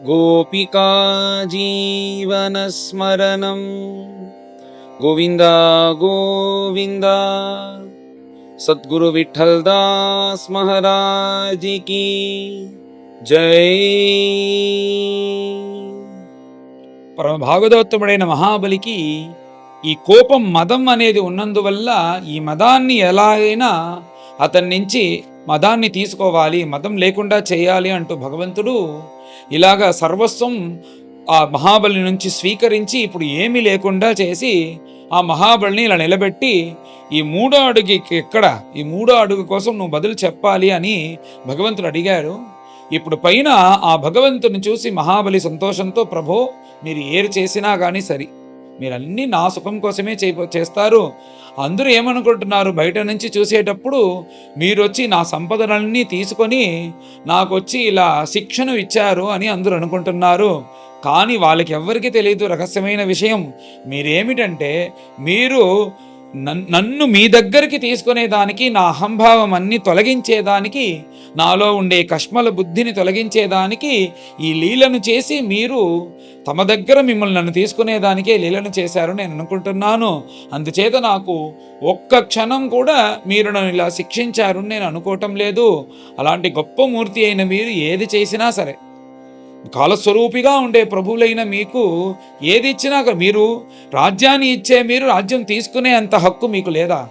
गोपिका जीवनस्मरणं गोविन्द गोविन्द। सद्गुरु विठल दास महाराज की जय। పరమ భాగవతోత్తముడైన మహాబలికి ఈ కోపం మదం అనేది ఉన్నందువల్ల ఈ మదాన్ని ఎలాగైనా అతని నుంచి మదాన్ని తీసుకోవాలి, మదం లేకుండా చేయాలి అంటూ భగవంతుడు ఇలాగా సర్వస్వం ఆ మహాబలి నుంచి స్వీకరించి ఇప్పుడు ఏమీ లేకుండా చేసి ఆ మహాబలిని ఇలా నిలబెట్టి ఈ మూడో అడుగుకి ఎక్కడ, ఈ మూడో అడుగు కోసం నువ్వు బదులు చెప్పాలి అని భగవంతుడు అడిగారు. ఇప్పుడు పైన ఆ భగవంతుని చూసి మహాబలి సంతోషంతో, ప్రభో మీరు ఏరు చేసినా కానీ సరి, మీరన్నీ నా సుఖం కోసమే చేస్తారు. అందరూ ఏమనుకుంటున్నారు, బయట నుంచి చూసేటప్పుడు మీరు వచ్చి నా సంపదలన్నీ తీసుకొని నాకు వచ్చి ఇలా శిక్షను ఇచ్చారు అని అందరూ అనుకుంటున్నారు. కానీ వాళ్ళకి ఎవ్వరికీ తెలియదు రహస్యమైన విషయం. మీరేమిటంటే మీరు నన్ను మీ దగ్గరికి తీసుకునేదానికి, నా అహంభావం అన్ని తొలగించేదానికి, నాలో ఉండే కష్మల బుద్ధిని తొలగించేదానికి ఈ లీలను చేసి మీరు తమ దగ్గర మిమ్మల్ని నన్ను తీసుకునేదానికే లీలను చేశారు నేను అనుకుంటున్నాను. అందుచేత నాకు ఒక్క క్షణం కూడా మీరు నన్ను ఇలా శిక్షించారు నేను అనుకోవటం లేదు. అలాంటి గొప్ప మూర్తి అయిన మీరు ఏది చేసినా సరే, కాలస్వరూపిగా ఉండే ప్రభువులైన మీకు ఏది ఇచ్చినా, మీరు రాజ్యాన్ని ఇచ్చే మీరు రాజ్యం తీసుకునే అంత హక్కు మీకు లేదా?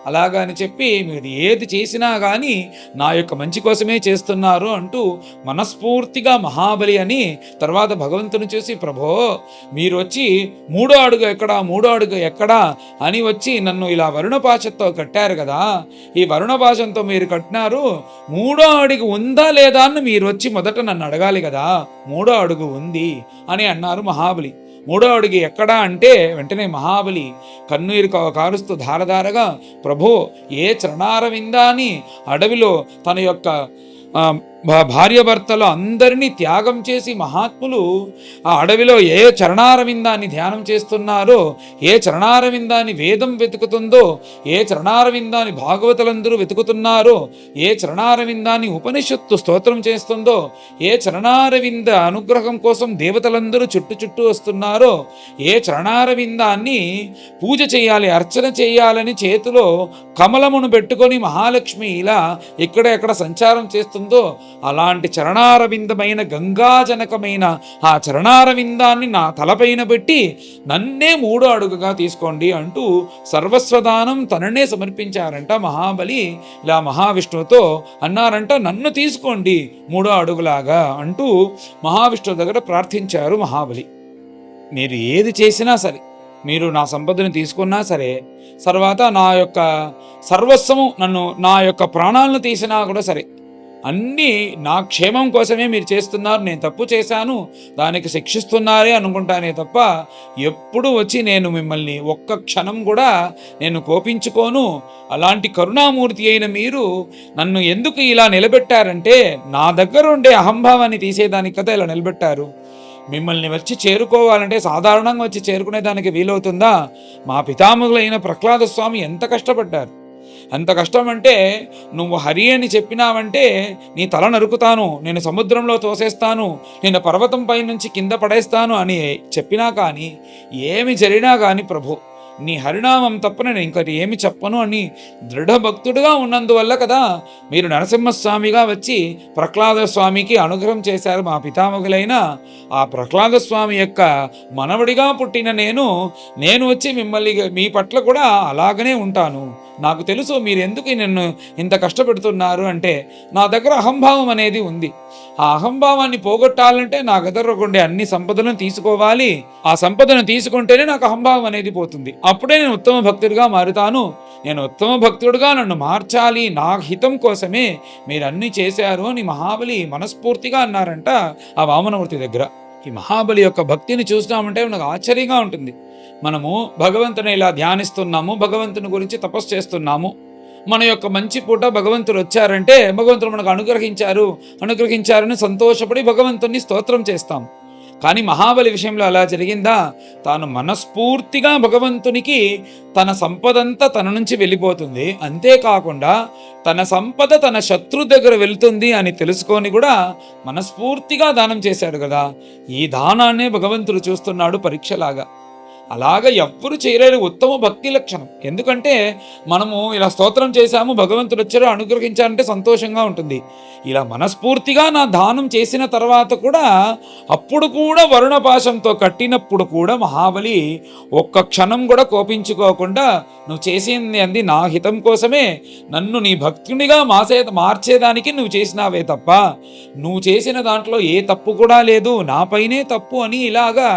అలాగా అని చెప్పి మీరు ఏది చేసినా కానీ నా యొక్క మంచి కోసమే చేస్తున్నారు అంటూ మనస్ఫూర్తిగా మహాబలి అని తర్వాత భగవంతుని చూసి, ప్రభో మీరు వచ్చి మూడో అడుగు ఎక్కడా, మూడో అడుగు ఎక్కడా అని వచ్చి నన్ను ఇలా వరుణపాశంతో కట్టారు కదా, ఈ వరుణపాశంతో మీరు కట్టినారు, మూడో అడుగు ఉందా లేదా అని మీరు వచ్చి మొదట నన్ను అడగాలి కదా, మూడో అడుగు ఉంది అని అన్నారు మహాబలి. మూడో అడుగు ఎక్కడా అంటే వెంటనే మహాబలి కన్నీరు కారుస్తూ ధారధారగా, ప్రభో ఏ చరణారవిందాన్ని అడవిలో తన యొక్క భార్యాభర్తలు అందరినీ త్యాగం చేసి మహాత్ములు ఆ అడవిలో ఏ చరణారవిందాన్ని ధ్యానం చేస్తున్నారో, ఏ చరణారవిందాన్ని వేదం వెతుకుతుందో, ఏ చరణారవిందాన్ని భాగవతులందరూ వెతుకుతున్నారో, ఏ చరణారవిందాన్ని ఉపనిషత్తు స్తోత్రం చేస్తుందో, ఏ చరణారవింద అనుగ్రహం కోసం దేవతలందరూ చుట్టూ వస్తున్నారో, ఏ చరణారవిందాన్ని పూజ చేయాలి, అర్చన చేయాలని చేతిలో కమలమును పెట్టుకొని మహాలక్ష్మి ఇలా ఎక్కడ సంచారం చేస్తుందో, అలాంటి చరణారవిందమైన గంగాజనకమైన ఆ చరణారవిందాన్ని నా తలపైన పెట్టి నన్నే మూడో అడుగుగా తీసుకోండి అంటూ సర్వస్వదానం తననే సమర్పించారంట మహాబలి. ఇలా మహావిష్ణువుతో అన్నారంట, నన్ను తీసుకోండి మూడో అడుగులాగా అంటూ మహావిష్ణువు దగ్గర ప్రార్థించారు మహాబలి. మీరు ఏది చేసినా సరే, మీరు నా సంపదను తీసుకున్నా సరే, తర్వాత నా యొక్క సర్వస్వము, నా యొక్క ప్రాణాలను తీసినా కూడా సరే, అన్నీ నా క్షేమం కోసమే మీరు చేస్తున్నారు. నేను తప్పు చేశాను, దానికి శిక్షిస్తున్నారే అనుకుంటానే తప్ప ఎప్పుడు వచ్చి నేను మిమ్మల్ని ఒక్క క్షణం కూడా నేను కోపించుకోను. అలాంటి కరుణామూర్తి అయిన మీరు నన్ను ఎందుకు ఇలా నిలబెట్టారంటే, నా దగ్గర ఉండే అహంభావాన్ని తీసేదానికి కదా ఇలా నిలబెట్టారు. మిమ్మల్ని వచ్చి చేరుకోవాలంటే సాధారణంగా వచ్చి చేరుకునేదానికి వీలవుతుందా? మా పితామహులైన ప్రహ్లాద స్వామి ఎంత కష్టపడ్డారు. ఎంత కష్టం అంటే, నువ్వు హరి అని చెప్పినావంటే నీ తల నరుకుతాను, నేను సముద్రంలో తోసేస్తాను, నేను పర్వతం పై నుంచి కింద పడేస్తాను అని చెప్పినా కానీ, ఏమి జరిగినా కానీ ప్రభు నీ హరినామం తప్ప నేను ఇంకటి ఏమి చెప్పను అని దృఢభక్తుడుగా ఉన్నందువల్ల కదా మీరు నరసింహస్వామిగా వచ్చి ప్రహ్లాద స్వామికి అనుగ్రహం చేశారు. మా పితామహులైన ఆ ప్రహ్లాద స్వామి యొక్క మనవడిగా పుట్టిన నేను వచ్చి మిమ్మల్ని మీ పట్ల కూడా అలాగనే ఉంటాను. నాకు తెలుసు మీరు ఎందుకు నన్ను ఇంత కష్టపెడుతున్నారు అంటే, నా దగ్గర అహంభావం అనేది ఉంది. ఆ అహంభావాన్ని పోగొట్టాలంటే నా దగ్గర ఉండే అన్ని సంపదలను తీసుకోవాలి. ఆ సంపదను తీసుకుంటేనే నాకు అహంభావం అనేది పోతుంది. అప్పుడే నేను ఉత్తమ భక్తుడిగా మారుతాను. నేను ఉత్తమ భక్తుడిగా నన్ను మార్చాలి, నా హితం కోసమే మీరు అన్నీ చేశారు అని మహాబలి మనస్ఫూర్తిగా అన్నారంట ఆ వామనమూర్తి దగ్గర. ఈ మహాబలి యొక్క భక్తిని చూసినామంటే మనకు ఆశ్చర్యంగా ఉంటుంది. మనము భగవంతుని ఇలా ధ్యానిస్తున్నాము, భగవంతుని గురించి తపస్సు చేస్తున్నాము, మన యొక్క మంచి పూట భగవంతుడు వచ్చారంటే భగవంతుడు మనకు అనుగ్రహించారని సంతోషపడి భగవంతుని స్తోత్రం చేస్తాం. కానీ మహాబలి విషయంలో అలా జరిగిందా? తాను మనస్ఫూర్తిగా భగవంతునికి తన సంపదంతా తన నుంచి వెళ్ళిపోతుంది, అంతేకాకుండా తన సంపద తన శత్రు దగ్గర వెళ్తుంది అని తెలుసుకొని కూడా మనస్ఫూర్తిగా దానం చేశాడు కదా. ఈ దానాన్నే భగవంతుడు చూస్తున్నాడు పరీక్షలాగా. అలాగ ఎవ్వరు చేయలేని ఉత్తమ భక్తి లక్షణం. ఎందుకంటే మనము ఇలా స్తోత్రం చేశాము, భగవంతుడు వచ్చారు అనుగ్రహించారంటే సంతోషంగా ఉంటుంది. ఇలా మనస్ఫూర్తిగా నా దానం చేసిన తర్వాత కూడా అప్పుడు కూడా వరుణపాశంతో కట్టినప్పుడు కూడా మహాబలి ఒక్క క్షణం కూడా కోపించుకోకుండా, నువ్వు చేసింది అంది నా హితం కోసమే, నన్ను నీ భక్తునిగా మార్చేదానికి నువ్వు చేసినావే తప్ప నువ్వు చేసిన దాంట్లో ఏ తప్పు కూడా లేదు, నాపైనే తప్పు అని ఇలాగా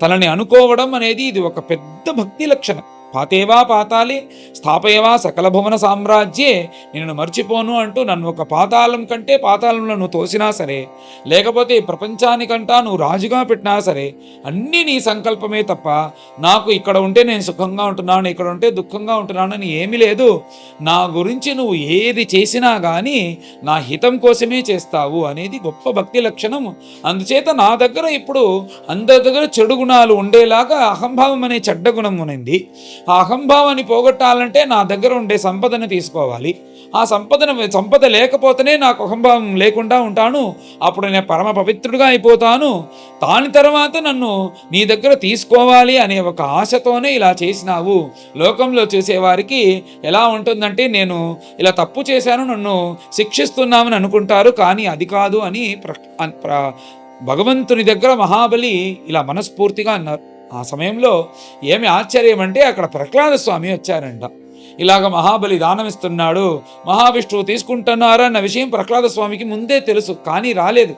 తనని అనుకోవడం అనేది ఇది ఒక పెద్ద భక్తి లక్షణం. పాతేవా పాతాళే స్థాపయేవా సకల భువన సామ్రాజ్యే, నేను మర్చిపోను అంటూ నన్ను ఒక పాతాళం కంటే పాతాళంలో నువ్వు తోసినా సరే, లేకపోతే ఈ ప్రపంచానికంటా నువ్వు రాజుగా పెట్టినా సరే, అన్నీ నీ సంకల్పమే తప్ప నాకు ఇక్కడ ఉంటే నేను సుఖంగా ఉంటున్నాను, ఇక్కడ ఉంటే దుఃఖంగా ఉంటున్నాను అని ఏమీ లేదు. నా గురించి నువ్వు ఏది చేసినా కానీ నా హితం కోసమే చేస్తావు అనేది గొప్ప భక్తి లక్షణం. అందుచేత నా దగ్గర ఇప్పుడు అందరి దగ్గర చెడు గుణాలు ఉండేలాగా అహంభావం అనే చెడ్డ గుణం ఉంది. ఆ అహంభావాన్ని పోగొట్టాలంటే నా దగ్గర ఉండే సంపదను తీసుకోవాలి. ఆ సంపద లేకపోతేనే నాకు అహంభావం లేకుండా ఉంటాను, అప్పుడు నేను పరమ పవిత్రుడిగా అయిపోతాను. దాని తర్వాత నన్ను నీ దగ్గర తీసుకోవాలి అనే ఒక ఆశతోనే ఇలా చేసినావు. లోకంలో చూసేవారికి ఎలా ఉంటుందంటే నేను ఇలా తప్పు చేశాను, నన్ను శిక్షిస్తున్నామని అనుకుంటారు, కానీ అది కాదు అని భగవంతుని దగ్గర మహాబలి ఇలా మనస్ఫూర్తిగా అన్నారు. ఆ సమయంలో ఏమి ఆశ్చర్యం అంటే అక్కడ ప్రహ్లాద స్వామి వచ్చారంట. ఇలాగ మహాబలి దానమిస్తున్నాడు, మహావిష్ణువు తీసుకుంటున్నారు అన్న విషయం ప్రహ్లాద స్వామికి ముందే తెలుసు, కానీ రాలేదు.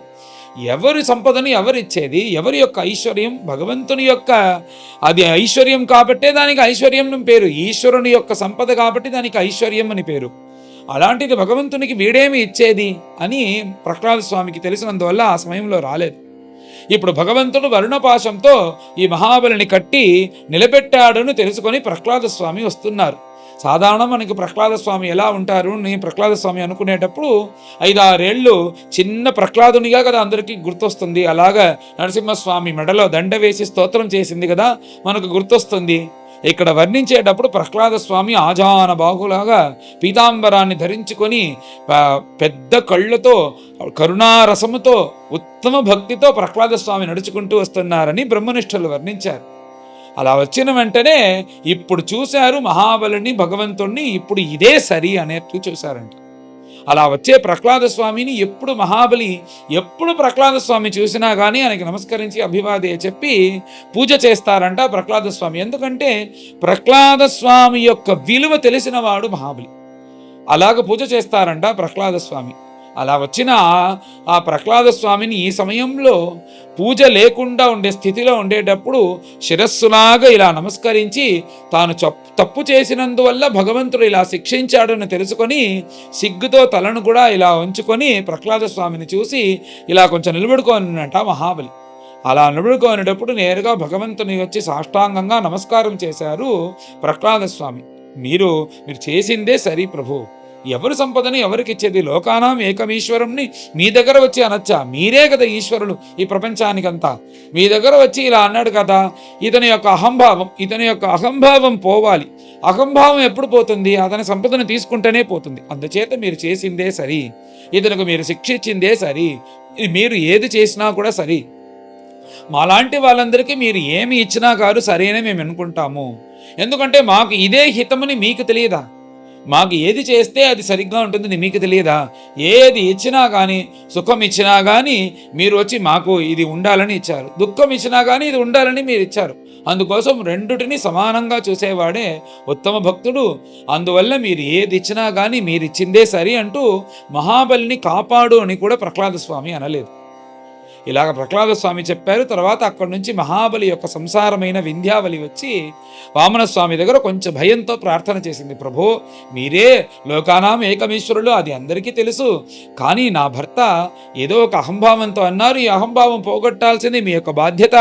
ఎవరి సంపదని ఎవరిచ్చేది, ఎవరి యొక్క ఐశ్వర్యం భగవంతుని యొక్క అది ఐశ్వర్యం కాబట్టే దానికి ఐశ్వర్యం పేరు, ఈశ్వరుని యొక్క సంపద కాబట్టి దానికి ఐశ్వర్యం అని పేరు. అలాంటిది భగవంతునికి వీడేమి ఇచ్చేది అని ప్రహ్లాద స్వామికి తెలిసినందువల్ల ఆ సమయంలో రాలేదు. ఇప్పుడు భగవంతుడు వరుణపాశంతో ఈ మహాబలిని కట్టి నిలబెట్టాడని తెలుసుకొని ప్రహ్లాద స్వామి వస్తున్నారు. సాధారణం మనకి ప్రహ్లాద స్వామి ఎలా ఉంటారు, నేను ప్రహ్లాద స్వామి అనుకునేటప్పుడు 5-6 ఏళ్ళు చిన్న ప్రహ్లాదునిగా కదా అందరికీ గుర్తొస్తుంది. అలాగా నరసింహస్వామి మెడలో దండ వేసి స్తోత్రం చేసింది కదా మనకు గుర్తొస్తుంది. ఇక్కడ వర్ణించేటప్పుడు ప్రహ్లాద స్వామి ఆజాన బాహులాగా పీతాంబరాన్ని ధరించుకొని పెద్ద కళ్ళతో కరుణారసముతో ఉత్తమ భక్తితో ప్రహ్లాద స్వామి నడుచుకుంటూ వస్తున్నారని బ్రహ్మనిష్ఠులు వర్ణించారు. అలా వచ్చిన వెంటనే ఇప్పుడు చూశారు మహాబలిని భగవంతుణ్ణి, ఇప్పుడు ఇదే సరి అనేట్టు చూశారంట. అలా వచ్చే ప్రహ్లాద స్వామిని ఎప్పుడు ప్రహ్లాద స్వామి చూసినా కానీ ఆయనకి నమస్కరించి అభివాదే చెప్పి పూజ చేస్తారంట ప్రహ్లాద స్వామి. ఎందుకంటే ప్రహ్లాద స్వామి యొక్క విలువ తెలిసిన వాడు మహాబలి. అలాగ పూజ చేస్తారంట ప్రహ్లాద స్వామి. అలా వచ్చిన ఆ ప్రహ్లాద స్వామిని ఈ సమయంలో పూజ లేకుండా ఉండే స్థితిలో ఉండేటప్పుడు శిరస్సులాగా ఇలా నమస్కరించి తాను తప్పు చేసినందువల్ల భగవంతుడు ఇలా శిక్షించాడని తెలుసుకొని సిగ్గుతో తలను కూడా ఇలా ఉంచుకొని ప్రహ్లాద స్వామిని చూసి ఇలా కొంచెం నిలబడుకోనట మహాబలి. అలా నిలబడుకోనేటప్పుడు నేరుగా భగవంతుని వచ్చి సాష్టాంగంగా నమస్కారం చేశారు ప్రహ్లాద స్వామి. మీరు చేసిందే సరి ప్రభు, ఎవరు సంపదని ఎవరికి ఇచ్చేది, లోకానాం ఏకమీశ్వరంని మీ దగ్గర వచ్చి అనొచ్చా? మీరే కదా ఈశ్వరులు ఈ ప్రపంచానికంతా. మీ దగ్గర వచ్చి ఇలా అన్నాడు కదా. ఇతని యొక్క అహంభావం పోవాలి. అహంభావం ఎప్పుడు పోతుంది? అతని సంపదను తీసుకుంటేనే పోతుంది. అందుచేత మీరు చేసిందే సరి, ఇతనికి మీరు శిక్ష ఇచ్చిందే సరి, మీరు ఏది చేసినా కూడా సరి. మాలాంటి వాళ్ళందరికీ మీరు ఏమి ఇచ్చినా కాదు సరేనే మేము అనుకుంటాము. ఎందుకంటే మాకు ఇదే హితమని మీకు తెలియదా? మాకు ఏది చేస్తే అది సరిగ్గా ఉంటుందని మీకు తెలియదా? ఏది ఇచ్చినా కానీ, సుఖం ఇచ్చినా కానీ మీరు వచ్చి మాకు ఇది ఉండాలని ఇచ్చారు, దుఃఖం ఇచ్చినా కానీ ఇది ఉండాలని మీరు ఇచ్చారు. అందుకోసం రెండుటిని సమానంగా చూసేవాడే ఉత్తమ భక్తుడు. అందువల్ల మీరు ఏది ఇచ్చినా కానీ మీరు ఇచ్చిందే సరి అంటూ మహాబలిని కాపాడు అని కూడా ప్రహ్లాద స్వామి అనలేదు. ఇలాగ ప్రహ్లాద స్వామి చెప్పారు. తర్వాత అక్కడి నుంచి మహాబలి యొక్క సంసారమైన వింధ్యావళి వచ్చి వామనస్వామి దగ్గర కొంచెం భయంతో ప్రార్థన చేసింది. ప్రభో, మీరే లోకానాం ఏకమీశ్వరులు, అది అందరికీ తెలుసు. కానీ నా భర్త ఏదో ఒక అహంభావంతో అన్నారు. ఈ అహంభావం పోగొట్టాల్సింది మీ యొక్క బాధ్యత.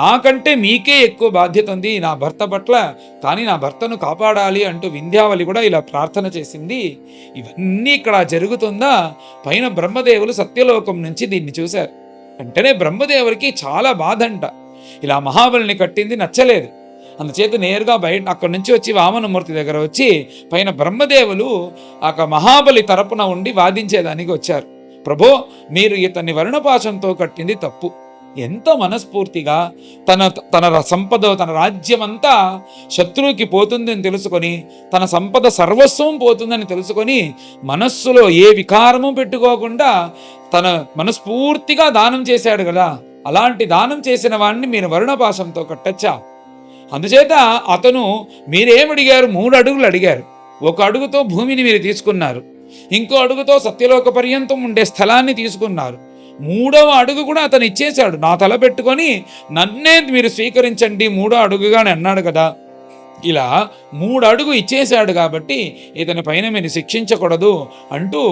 నాకంటే మీకే ఎక్కువ బాధ్యత ఉంది నా భర్త పట్ల, కానీ నా భర్తను కాపాడాలి అంటూ వింధ్యావళి కూడా ఇలా ప్రార్థన చేసింది. ఇవన్నీ ఇక్కడ జరుగుతుందా? పైన బ్రహ్మదేవులు సత్యలోకం నుంచి దీన్ని చూశారు. వెంటనే బ్రహ్మదేవుడికి చాలా బాధంట. ఇలా మహాబలిని కట్టింది నచ్చలేదు. అందుచేత నేరుగా బయట అక్కడి నుంచి వచ్చి వామనమూర్తి దగ్గర వచ్చి పైన బ్రహ్మదేవులు మహాబలి తరపున ఉండి వాదించేదానికి వచ్చారు. ప్రభో, మీరు ఇతన్ని వర్ణపాశంతో కట్టింది తప్పు. ఎంత మనస్ఫూర్తిగా తన సంపద, తన రాజ్యమంతా శత్రువుకి పోతుందని తెలుసుకొని, తన సంపద సర్వస్వం పోతుందని తెలుసుకొని, మనస్సులో ఏ వికారము పెట్టుకోకుండా తన మనస్ఫూర్తిగా దానం చేశాడు కదా. అలాంటి దానం చేసిన వాడిని మీరు వర్ణపాశంతో కట్టచ్చా? అందుచేత అతను మీరేమడిగారు? 3 అడుగులు అడిగారు. 1 అడుగుతో భూమిని మీరు తీసుకున్నారు, ఇంకో అడుగుతో సత్యలోక పర్యంతం ఉండే స్థలాన్ని తీసుకున్నారు. 3వ అడుగు కూడా అతను ఇచ్చేశాడు. నా తల పెట్టుకొని నన్నే మీరు స్వీకరించండి 3వ అడుగుగా అని అన్నాడు కదా. ఇలా 3 అడుగు ఇచ్చేశాడు కాబట్టి ఇతని పైన మీరు శిక్షించకూడదు అంటూ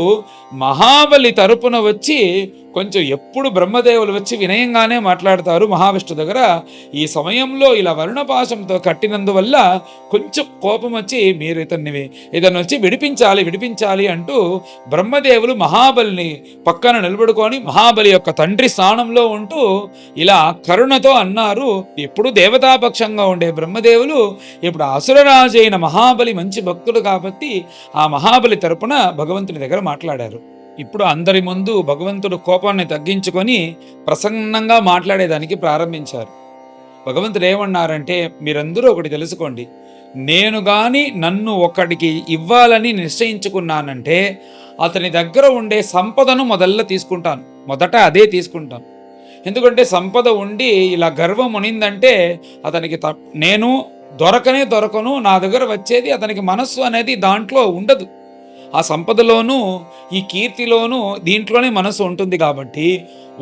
మహాబలి తరపున వచ్చి కొంచెం ఎప్పుడు బ్రహ్మదేవులు వచ్చి వినయంగానే మాట్లాడతారు మహావిష్ణు దగ్గర. ఈ సమయంలో ఇలా వరుణపాశంతో కట్టినందువల్ల కొంచెం కోపం వచ్చి మీరు ఇతన్ని వచ్చి విడిపించాలి అంటూ బ్రహ్మదేవులు మహాబలిని పక్కన నిలబడుకొని మహాబలి యొక్క తండ్రి స్థానంలో ఉంటూ ఇలా కరుణతో అన్నారు. ఎప్పుడు దేవతాపక్షంగా ఉండే బ్రహ్మదేవులు ఇప్పుడు అసురరాజు అయిన మహాబలి మంచి భక్తుడు కాబట్టి ఆ మహాబలి తరపున భగవంతుని దగ్గర మాట్లాడారు. ఇప్పుడు అందరి ముందు భగవంతుడు కోపాన్ని తగ్గించుకొని ప్రసన్నంగా మాట్లాడేదానికి ప్రారంభించారు. భగవంతుడు ఏమన్నారంటే, మీరందరూ ఒకటి తెలుసుకోండి, నేను గాని నన్ను ఒకడికి ఇవ్వాలని నిశ్చయించుకున్నానంటే అతని దగ్గర ఉండే సంపదను మొదట అదే తీసుకుంటాను. ఎందుకంటే సంపద ఉండి ఇలా గర్వం ఉనిందంటే అతనికి నేను దొరకను, నా దగ్గర వచ్చేది అతనికి మనస్సు అనేది దాంట్లో ఉండదు. ఆ సంపదలోనూ ఈ కీర్తిలోనూ దీంట్లోనే మనసు ఉంటుంది. కాబట్టి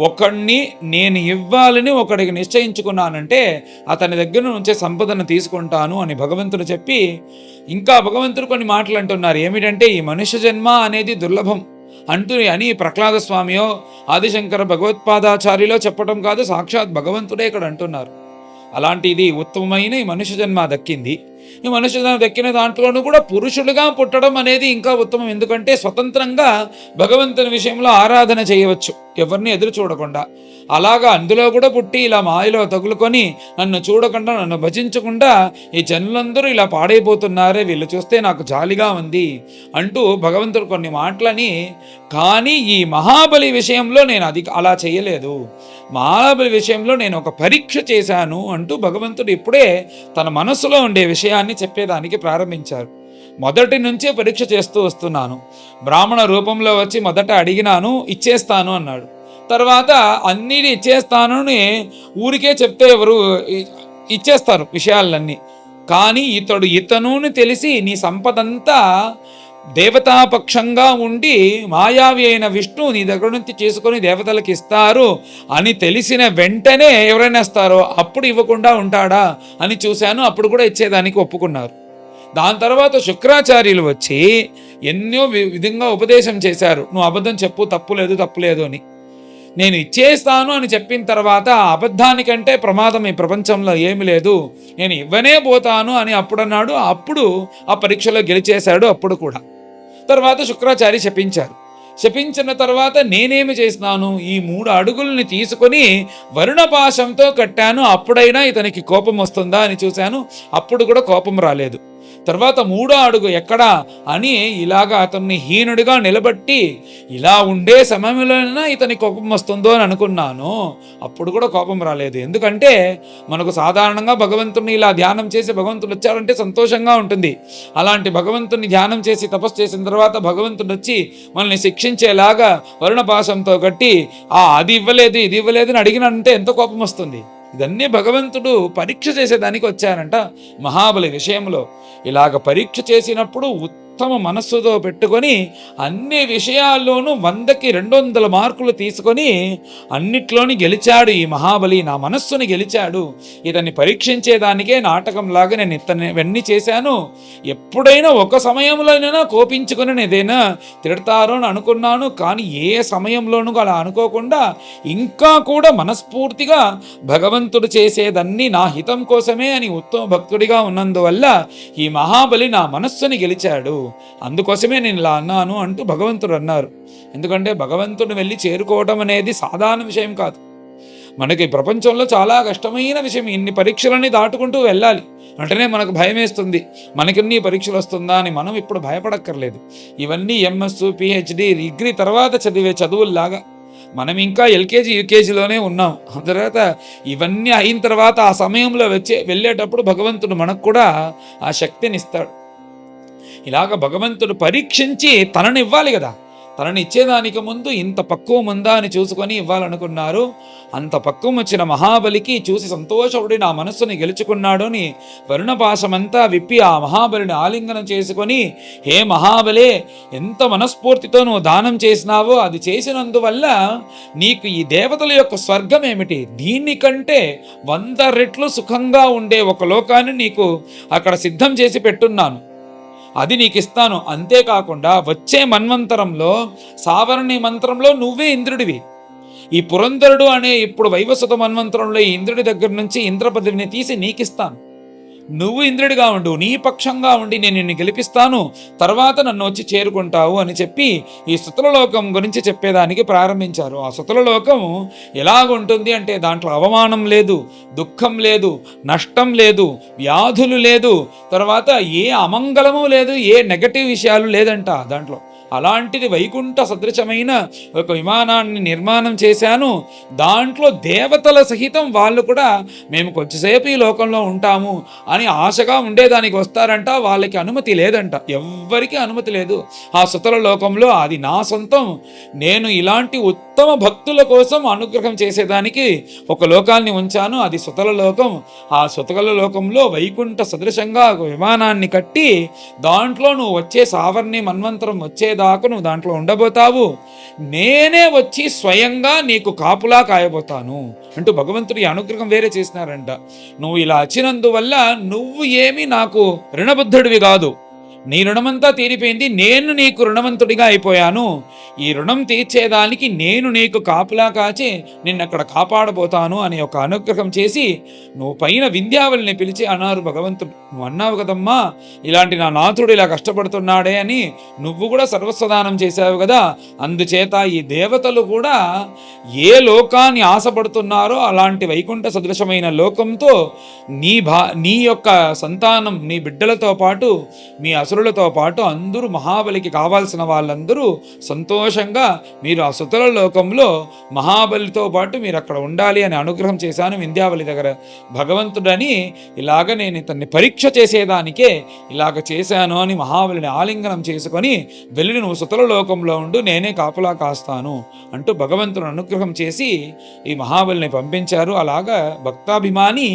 ఒకడిని నేను ఇవ్వాలని ఒకడికి నిశ్చయించుకున్నానంటే అతని దగ్గర నుంచే సంపదను తీసుకుంటాను అని భగవంతుడు చెప్పి, ఇంకా భగవంతుడు కొన్ని మాటలు అంటున్నారు. ఏమిటంటే, ఈ మనుష్య జన్మ అనేది దుర్లభం అని ప్రహ్లాద స్వామియో ఆదిశంకర భగవత్పాదాచార్యులో చెప్పడం కాదు, సాక్షాత్ భగవంతుడే ఇక్కడ అంటున్నారు. అలాంటిది ఉత్తమమైన ఈ మనుష్య జన్మ దక్కింది. ఈ మనుష్య జన్మ దక్కిన దాంట్లోనూ కూడా పురుషులుగా పుట్టడం అనేది ఇంకా ఉత్తమం. ఎందుకంటే స్వతంత్రంగా భగవంతుని విషయంలో ఆరాధన చేయవచ్చు, ఎవరిని ఎదురు చూడకుండా. అలాగా అందులో కూడా పుట్టి ఇలా మాయలో తగులుకొని నన్ను చూడకుండా, నన్ను భజించకుండా ఈ జనులందరూ ఇలా పాడైపోతున్నారే, వీళ్ళు చూస్తే నాకు జాలిగా ఉంది అంటూ భగవంతుడు కొన్ని మాటలని. కానీ ఈ మహాబలి విషయంలో నేను అలా చేయలేదు, మహాబలి విషయంలో నేను ఒక పరీక్ష చేశాను అంటూ భగవంతుడు ఇప్పుడే తన మనసులో ఉండే విషయాన్ని చెప్పేదానికి ప్రారంభించారు. మొదటి నుంచే పరీక్ష చేస్తూ వస్తున్నాను. బ్రాహ్మణ రూపంలో వచ్చి మొదట అడిగినాను, ఇచ్చేస్తాను అన్నాడు. తర్వాత అన్నీ ఇచ్చేస్తాను అని ఊరికే చెప్తే ఎవరు ఇచ్చేస్తారు విషయాలన్నీ. కానీ ఇతను తెలిసి నీ సంపదంతా దేవతాపక్షంగా ఉండి మాయావి అయిన విష్ణు నీ దగ్గర నుంచి చేసుకొని దేవతలకు ఇస్తారు అని తెలిసిన వెంటనే ఎవరైనా ఇస్తారో అప్పుడు ఇవ్వకుండా ఉంటాడా అని చూశాను. అప్పుడు కూడా ఇచ్చేదానికి ఒప్పుకున్నారు. దాని తర్వాత శుక్రాచార్యులు వచ్చి ఎన్నో విధంగా ఉపదేశం చేశారు. నువ్వు అబద్ధం చెప్పు, తప్పులేదు అని. నేను ఇచ్చేస్తాను అని చెప్పిన తర్వాత అబద్ధానికంటే ప్రమాదం ఈ ప్రపంచంలో ఏమి లేదు, నేను ఇవ్వనే పోతాను అని అప్పుడన్నాడు. అప్పుడు ఆ పరీక్షలో గెలిచేశాడు. అప్పుడు కూడా తర్వాత శుక్రాచార్య శపించిన తర్వాత నేనేమి చేసినాను, ఈ 3 అడుగుల్ని తీసుకొని వరుణపాశంతో కట్టాను. అప్పుడైనా ఇతనికి కోపం వస్తుందా అని చూశాను. అప్పుడు కూడా కోపం రాలేదు. తర్వాత 3వ అడుగు ఎక్కడా అని ఇలాగా అతన్ని హీనుడిగా నిలబట్టి ఇలా ఉండే సమయంలోనైనా ఇతని కోపం వస్తుందో అని అనుకున్నాను. అప్పుడు కూడా కోపం రాలేదు. ఎందుకంటే మనకు సాధారణంగా భగవంతుని ఇలా ధ్యానం చేసి భగవంతుడు వచ్చారంటే సంతోషంగా ఉంటుంది. అలాంటి భగవంతుని ధ్యానం చేసి తపస్సు చేసిన తర్వాత భగవంతుడు వచ్చి మనల్ని శిక్షించేలాగా వరుణపాశంతో కట్టి అది ఇవ్వలేదు ఇది ఇవ్వలేదు అని అడిగినంటే ఎంత కోపం వస్తుంది. ఇదన్నీ భగవంతుడు పరీక్ష చేసేదానికి వచ్చారంట. మహాబలి విషయంలో ఇలాగ పరీక్ష చేసినప్పుడు ఉత్తమ మనస్సుతో పెట్టుకొని అన్ని విషయాల్లోనూ 100కి 200 మార్కులు తీసుకొని అన్నిట్లోని గెలిచాడు ఈ మహాబలి. నా మనస్సుని గెలిచాడు. ఇతన్ని పరీక్షించేదానికే నాటకంలాగా నేను ఇవన్నీ చేశాను. ఎప్పుడైనా ఒక సమయంలోనైనా కోపించుకుని ఏదైనా తిడతారో అని అనుకున్నాను. కానీ ఏ సమయంలోనూ అలా అనుకోకుండా ఇంకా కూడా మనస్ఫూర్తిగా భగవంతుడు చేసేదన్నీ నా హితం కోసమే అని ఉత్తమ భక్తుడిగా ఉన్నందువల్ల ఈ మహాబలి నా మనస్సుని గెలిచాడు. అందుకోసమే నేను ఇలా అన్నాను అంటూ భగవంతుడు అన్నారు. ఎందుకంటే భగవంతుడు వెళ్ళి చేరుకోవడం అనేది సాధారణ విషయం కాదు. మనకి ప్రపంచంలో చాలా కష్టమైన విషయం, ఇన్ని పరీక్షలన్నీ దాటుకుంటూ వెళ్ళాలి అంటేనే మనకు భయం వేస్తుంది. మనకిన్ని పరీక్షలు వస్తుందా అని. మనం ఇప్పుడు భయపడక్కర్లేదు. ఇవన్నీ ఎంఎస్, పిహెచ్డి, డిగ్రీ తర్వాత చదివే చదువుల్లాగా మనం ఇంకా ఎల్కేజీ యూకేజీలోనే ఉన్నాం. ఆ తర్వాత ఇవన్నీ అయిన తర్వాత ఆ సమయంలో వెళ్ళేటప్పుడు భగవంతుడు మనకు కూడా ఆ శక్తిని ఇస్తాడు. ఇలాగ భగవంతుడు పరీక్షించి తనని ఇవ్వాలి కదా. తనని ఇచ్చేదానికి ముందు ఇంత పక్వం ఉందా అని చూసుకొని ఇవ్వాలనుకున్నారు. అంత పక్వం వచ్చిన మహాబలికి చూసి సంతోషపడి నా మనస్సుని గెలుచుకున్నాడు అని వరుణపాశమంతా విప్పి ఆ మహాబలిని ఆలింగనం చేసుకొని, హే మహాబలే, ఎంత మనస్ఫూర్తితో నువ్వు దానం చేసినావో అది చేసినందువల్ల నీకు ఈ దేవతల యొక్క స్వర్గం ఏమిటి, దీనికంటే 100 రెట్లు సుఖంగా ఉండే ఒక లోకాన్ని నీకు అక్కడ సిద్ధం చేసి పెట్టున్నాను, అది నీకు ఇస్తాను. అంతేకాకుండా వచ్చే మన్వంతరంలో సావరణి మంత్రంలో నువ్వే ఇంద్రుడివి. ఈ పురంధరుడు అనే ఇప్పుడు వైవస్వత మన్వంతరంలో ఈ ఇంద్రుడి దగ్గర నుంచి ఇంద్రపదవిని తీసి నీకిస్తాను. నువ్వు ఇంద్రుడిగా ఉండు, నీ పక్షంగా ఉండి నేను నిన్ను గెలిపిస్తాను, తర్వాత నన్ను వచ్చి చేరుకుంటావు అని చెప్పి ఈ సుతలలోకం గురించి చెప్పేదానికి ప్రారంభించారు. ఆ సుతలలోకం ఎలాగుంటుంది అంటే దాంట్లో అవమానం లేదు, దుఃఖం లేదు, నష్టం లేదు, వ్యాధులు లేదు, తర్వాత ఏ అమంగళము లేదు, ఏ నెగటివ్ విషయాలు లేదంట దాంట్లో. అలాంటిది వైకుంఠ సదృశమైన ఒక విమానాన్ని నిర్మాణం చేశాను. దాంట్లో దేవతల సహితం వాళ్ళు కూడా మేము కొంచెంసేపు ఈ లోకంలో ఉంటాము అని ఆశగా ఉండేదానికి వస్తారంట. వాళ్ళకి అనుమతి లేదంట, ఎవ్వరికీ అనుమతి లేదు ఆ సుతల లోకంలో. అది నా సొంతం. నేను ఇలాంటి ఉత్తమ భక్తుల కోసం అనుగ్రహం చేసేదానికి ఒక లోకాన్ని ఉంచాను, అది సుతల లోకం. ఆ సుతల లోకంలో వైకుంఠ సదృశంగా ఒక విమానాన్ని కట్టి దాంట్లో నువ్వు వచ్చే సావర్ణి మన్వంతరం వచ్చేదాకా నువ్వు దాంట్లో ఉండబోతావు, నేనే వచ్చి స్వయంగా నీకు కాపులా కాయబోతాను అంటూ భగవంతుడి అనుగ్రహం వేరే చేసినారంట. నువ్వు ఇలా వచ్చినందువల్ల నువ్వు ఏమి నాకు రుణబద్ధుడివి కాదు, నీ రుణమంతా తీరిపోయింది, నేను నీకు రుణవంతుడిగా అయిపోయాను. ఈ రుణం తీర్చేదానికి నేను నీకు కాపులా కాచి నిన్నక్కడ కాపాడబోతాను అని ఒక అనుగ్రహం చేసి నువ్వు పైన వింధ్యావళిని పిలిచి అన్నారు భగవంతుడు, నువ్వు అన్నావు కదమ్మా ఇలాంటి నా నాథుడు ఇలా కష్టపడుతున్నాడే అని, నువ్వు కూడా సర్వస్వదానం చేశావు కదా, అందుచేత ఈ దేవతలు కూడా ఏ లోకాన్ని ఆశపడుతున్నారో అలాంటి వైకుంఠ సదృశమైన లోకంతో నీ యొక్క సంతానం, నీ బిడ్డలతో పాటు మీ అసురులతో పాటు అందరూ మహాబలికి కావాల్సిన వాళ్ళందరూ సంతోషంగా మీరు ఆ సుతల లోకంలో మహాబలితో పాటు మీరు అక్కడ ఉండాలి అని అనుగ్రహం చేశాను వింధ్యావళి దగ్గర భగవంతుడని. ఇలాగ నేను ఇతన్ని పరీక్ష చేసేదానికే ఇలాగ చేశాను అని మహాబలిని ఆలింగనం చేసుకొని వెళ్ళి నువ్వు సుతల లోకంలో ఉండు, నేనే కాపులా కాస్తాను అంటూ భగవంతుడు అనుగ్రహం చేసి ఈ మహాబలిని పంపించారు. అలాగా భక్తాభిమాని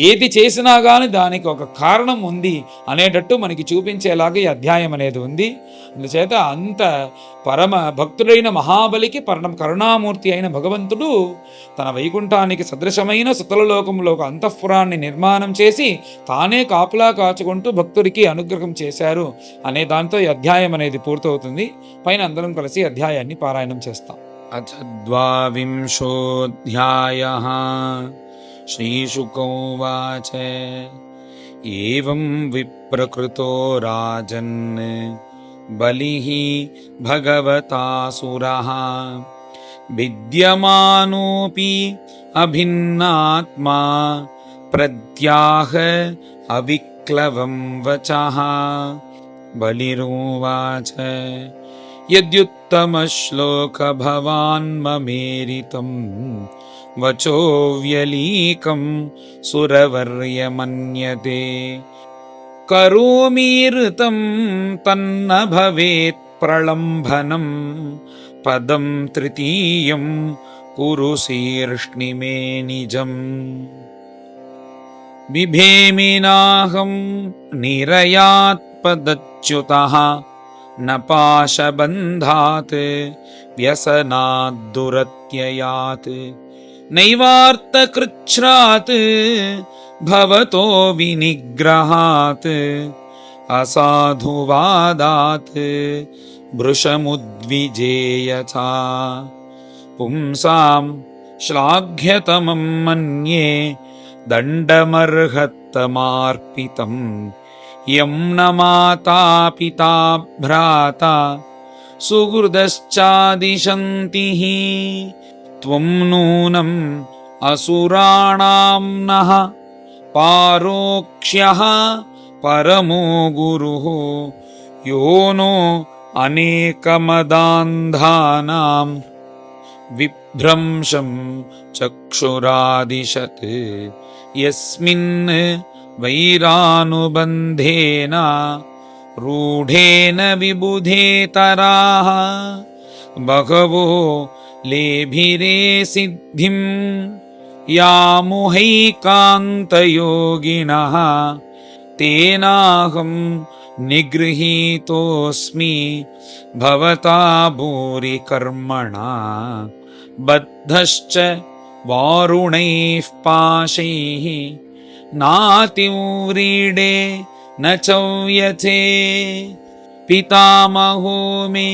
ఏది చేసినా కానీ దానికి ఒక కారణం ఉంది అనేటట్టు మనకి చూపించేలాగా ఈ అధ్యాయం అనేది ఉంది. అందుచేత అంత పరమ భక్తుడైన మహాబలికి పరమ కరుణామూర్తి అయిన భగవంతుడు తన వైకుంఠానికి సదృశమైన సుతలలోకంలో ఒక అంతఃపురాన్ని నిర్మాణం చేసి తానే కాపులా కాచుకుంటూ భక్తుడికి అనుగ్రహం చేశారు అనే దాంతో ఈ అధ్యాయం అనేది పూర్తవుతుంది. పైన అందరం కలిసి అధ్యాయాన్ని పారాయణం చేస్తాం. అథ ద్వావింశోऽధ్యాయః శ్రీశుకోవాచ ఏవం విప్రకృతో రాజన్ బలిః భగవతాసురః విద్యమానోऽపి అభిన్నాత్మా ప్రత్యాహ అవిక్లవం వచః. బలిరువాచ యద్యుత్తమశ్లోక భవాన్ మమేరితం వచో వ్యలీకం సురవర్యమన్యతే. కరోమీర్తం తన్న భవేత్ ప్రళంభనం పదం తృతీయం కురు శీర్ష్ణిమే నిజం. బిభేమినాహం నిరయాత్ పదచ్యుతః న పాశబంధాత్ వ్యసనాద్ దురత్యయాత్ నైవార్తకృచ్ఛ్రాత్ భవతో వినిగ్రహాత్ అసాధువాదాత్ భృశముద్విజేయథా. పుంసాం శ్లాఘ్యతమం మన్యే దండమర్హత్తమార్పితం యం న మాతా పితా భ్రాతా సుహృదశ్చాదిశంతి త్వం నూనం असुराणां नः पारोक्ष्यः परमो गुरुः यो नो अनेकमदान्धानां विभ्रंशं चक्षुरादिशत् यस्मिन् वैरानुबन्धेन रूढेन विबुधेतराः बहवो लेभिरे सिद्धिं यामुहैकान्तयोगिनः तेनाहं निगृहीतोऽस्मि भवता भूरि कर्मणा बद्धश्च वारुणैः पाशैः नातिव्रीडे न चौयथे पितामहो मे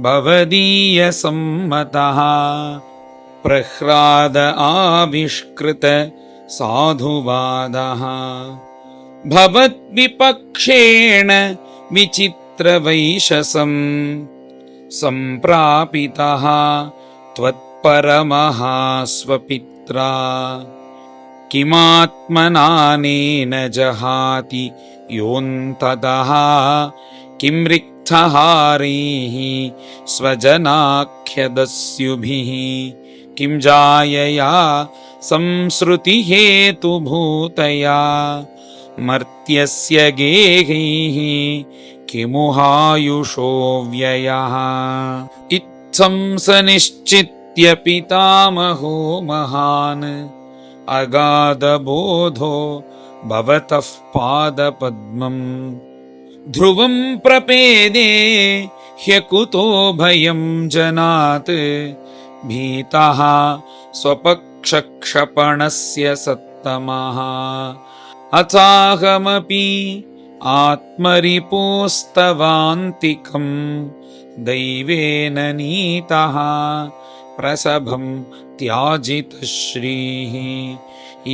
भवदीयसम्मतः प्रह्लाद आविष्कृत साधुवादः भवद्विपक्षेण विचित्रवैशसं सम्प्रापितः त्वत्परमः स्वपित्रा किमात्मनानेन जहाति योऽन्ततः किं रिक्तहारैः स्वजनाख्यदस्युभिः किं जायया संसृतिहेतुभूतया मर्त्यस्य गेहैः किमुहायुषो व्ययः इत्थं स निश्चित्य पितामहो महान् अगाधबोधो भवतः पादपद्मम् ध्रुवं प्रपेदे ह्यकुतो भयं जनात् भीतः स्वपक्षक्षपणस्य सत्तमः अथाहमपि आत्मरिपोस्तवान्तिकं दैवेन नीतः प्रसभं त्याजितश्रीः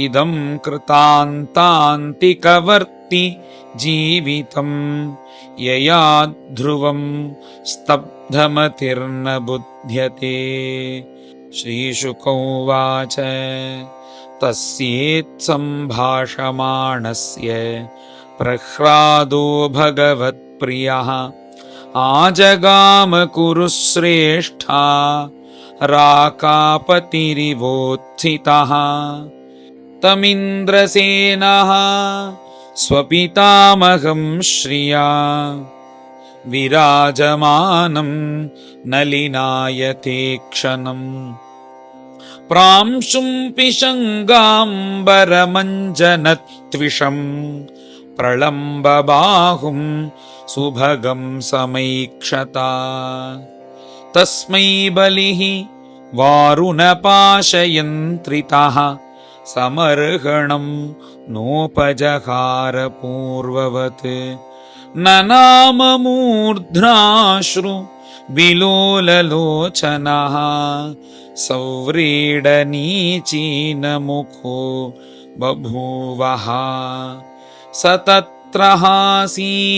इदं कृतान्तान्तिकवर्ति जीवितं यया ध्रुवं स्तब्धमतिर्न बुध्यते। श्रीशुक उवाच तस्येत्सम्भाषमाणस्य प्रह्लादो भगवत्प्रियः आजगाम कुरुश्रेष्ठा राकापतिरिवोत्थितः तमिन्द्रसेनः स्वपितामहं श्रिया विराजमानं नलिनायते क्षणम् प्रांशुं पिशङ्गाम्बरमञ्जनत्विषं प्रलम्बबाहुं सुभगं समैक्षता तस्मै बलिः वारुणपाशयन्त्रितः समर्हणं नोपजहार पूर्ववत् ननाम मूर्ध्नाश्रु विलोललोचनः सव्रीडनीचीनमुखो बभूवः स तत्र हासीनमुदीक्ष्य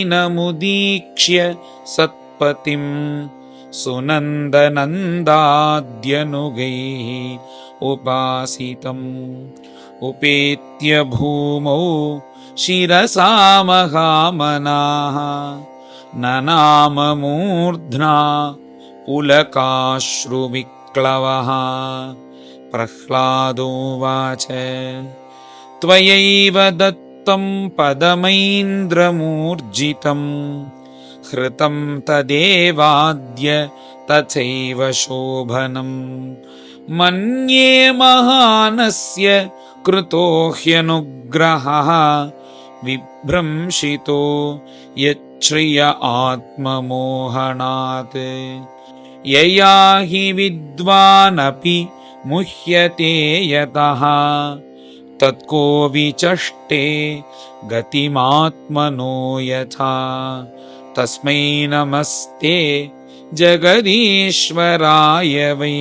सत्पतिं सुनन्दनन्दाद्यनुगैः उपासितम् उपेत्य भूमौ शिरसा महामनाः ननाम मूर्ध्ना पुलकाश्रुविक्लवः प्रह्लादोवाच त्वयैव दत्तं पदमैन्द्रमूर्जितं हृतं तदेवाद्य तथैव शोभनं मन्ये महानस्य कृतो ह्यनुग्रहः विभ्रंशितो यच्छ्रिय आत्ममोहनात् यया हि विद्वानपि मुह्यते यतः तत्को विचष्टे गतिमात्मनो यथा तस्मै नमस्ते जगदीश्वराय वै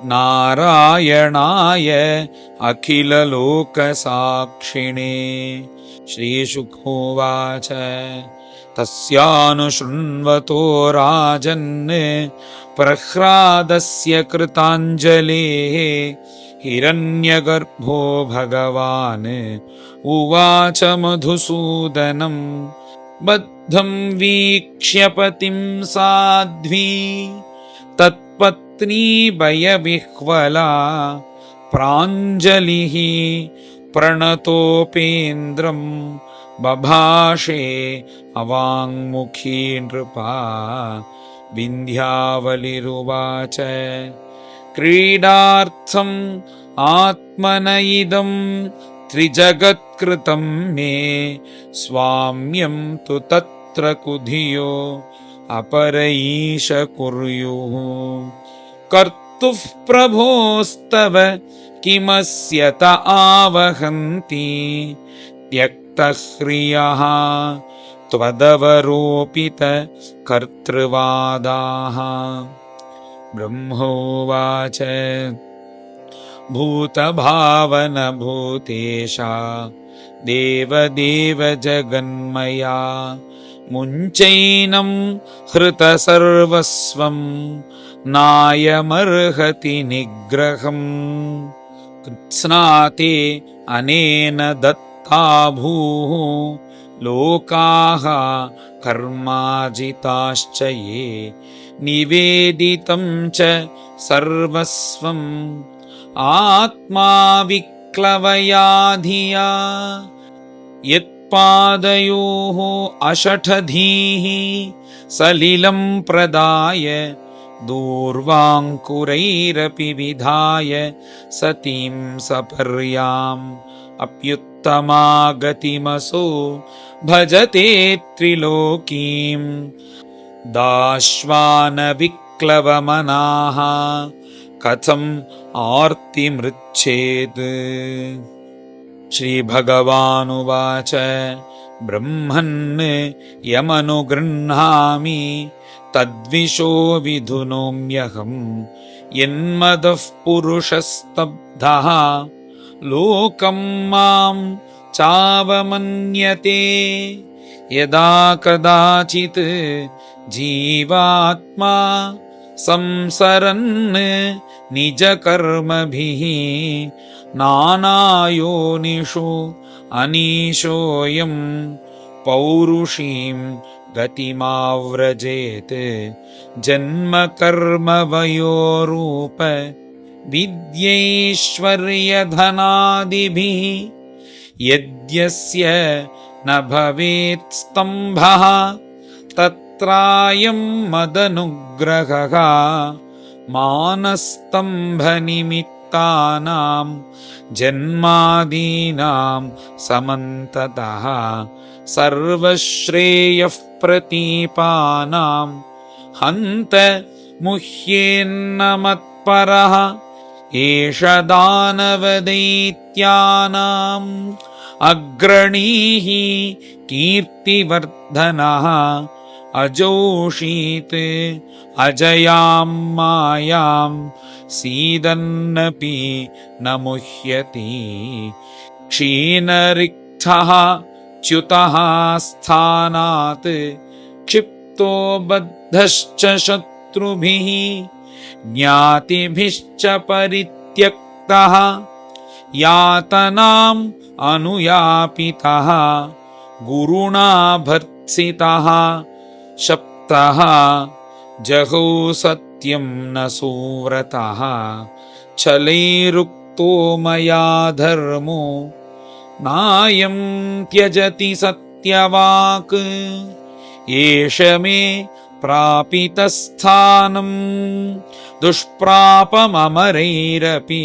नारायणाय अखिललोकसाक्षिणे। श्रीशुक उवाच तस्यानुशृण्वतो राजन् प्रह्लादस्य कृताञ्जलेः हिरण्यगर्भो भगवान् उवाच मधुसूदनं बद्धं वीक्ष्य पतिं साध्वी तत्पत्नी भयविह्वला प्राञ्जलिः प्रणतोपेन्द्रं बभाषे अवाङ्मुखी नृपा विन्ध्यावलिरुवाच क्रीडार्थम् आत्मन इदं त्रिजगत्कृतं मे स्वाम्यं तु तत्र कुधियो अपरईश कुर्युः कर्तुः प्रभोस्तव किमस्य त आवहन्ति त्यक्तह्रियः त्वदवरोपित कर्तृवादाः ब्रह्मोवाच भूतभावनभूतेशा देवदेव जगन्मया मुञ्चैनं हृतसर्वस्वं नायमर्हति निग्रहम् कृत्स्नाते अनेन दत्ता भूः लोकाः कर्माजिताश्च ये निवेदितं च सर्वस्वम् आत्मा विक्लवया धिया यत्पादयोः अषठधीः सलिलं प्रदाय दूर्वाङ्कुरैरपि विधाय सतीं सपर्याम् अप्युत्तमा गतिमसो भजते त्रिलोकीं दाश्वानविक्लवमनाः कथम् आर्तिमृच्छेत् श्रीभगवानुवाच ब्रह्मन् यमनुगृह्णामि तद्विशो विधुनोम्यहम् यन्मदः पुरुषस्तब्धः लोकं मां चावमन्यते यदा कदाचित् जीवात्मा संसरन् निजकर्मभिः नानायोनिषु अनीशोऽयं पौरुषीं गतिमाव्रजेत् जन्मकर्मवयोरूप विद्यैश्वर्यधनादिभिः यद्यस्य न भवेत् स्तम्भः तत्रायं मदनुग्रहः मानस्तम्भनिमित्तानां जन्मादीनां समन्ततः सर्वश्रेयः प्रतीपानां हन्त मुह्येन्न मत्परः एष दानवदैत्यानाम् अग्रणीः कीर्तिवर्धनः अजोषीत् अजयां मायां सीदन्नपि न मुह्यति क्षीणरिक्थः च्युतः स्थानात् क्षिप्तो बद्धश्च शत्रुभिः ज्ञातिभिश्च परित्यक्तः यातनाम् अनुयापितः गुरुणा भर्त्सितः शप्तः जहौ सत्यं न सुव्रतः छलैरुक्तो मया धर्मो नायं त्यजति सत्यवाक् एष मे प्रापितस्थानं दुष्प्रापममरैरपि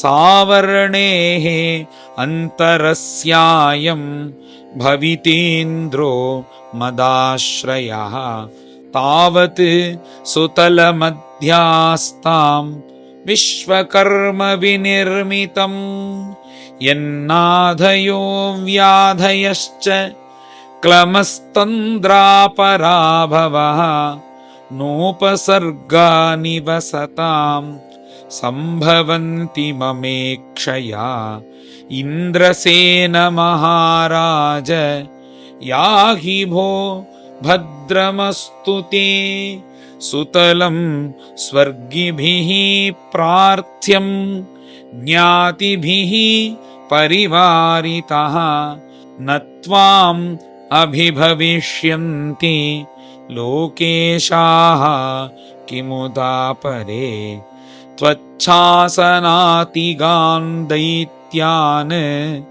सावर्णेः अन्तरस्यायं भवितेन्द्रो मदाश्रयः तावत् सुतलमध्यास्तां विश्वकर्म विनिर्मितं यन्नाधयो व्याधयश्च क्लमस्तन्द्रापराभवः नोपसर्गानि वसतां सम्भवन्ति ममेक्षया इन्द्रसेन महाराज याहि भो भद्रमस्तु ते सुतलं स्वर्गिभिः प्रार्थ्यं ज्ञातिभिः परिवारितः न त्वाम् अभिभविष्यन्ति लोकेशाः किमुदा परे त्वच्छासनातिगान् दैत्यान्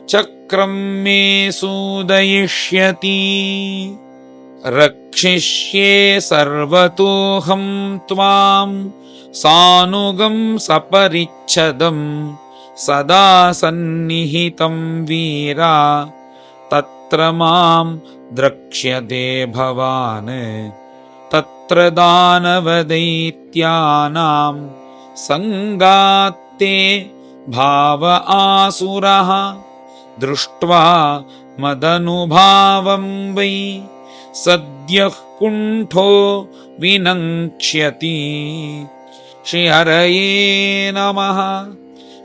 चक्रं मे सूदयिष्यति रक्षिष्ये सर्वतोऽहं त्वां सानुगं सपरिच्छदं सदा सन्निहितं वीरा तत्र मां द्रक्ष्यते भवान् तत्र दानवदैत्यानां संगात्ते भाव आसुरः दृष्ट्वा मदनुभावं वै सद्यः कुण्ठो विनङ्क्ष्यति। श्रीहरये नमः।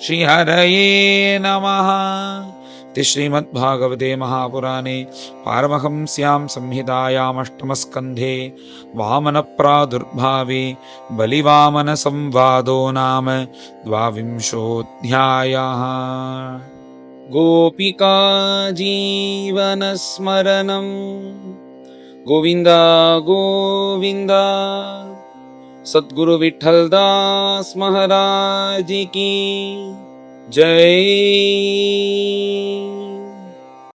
श्रीहरये नमः। श्रीमद्भागवते महापुराणे पारमहंस्यां संहितायामष्टमस्कन्धे वामनप्रादुर्भावे बलिवामनसंवादो नाम 22ोऽध्यायः। गोपिका जीवनस्मरणं गोविन्द गोविन्द। सद्गुरु विठ्ठलदास महाराज की जय।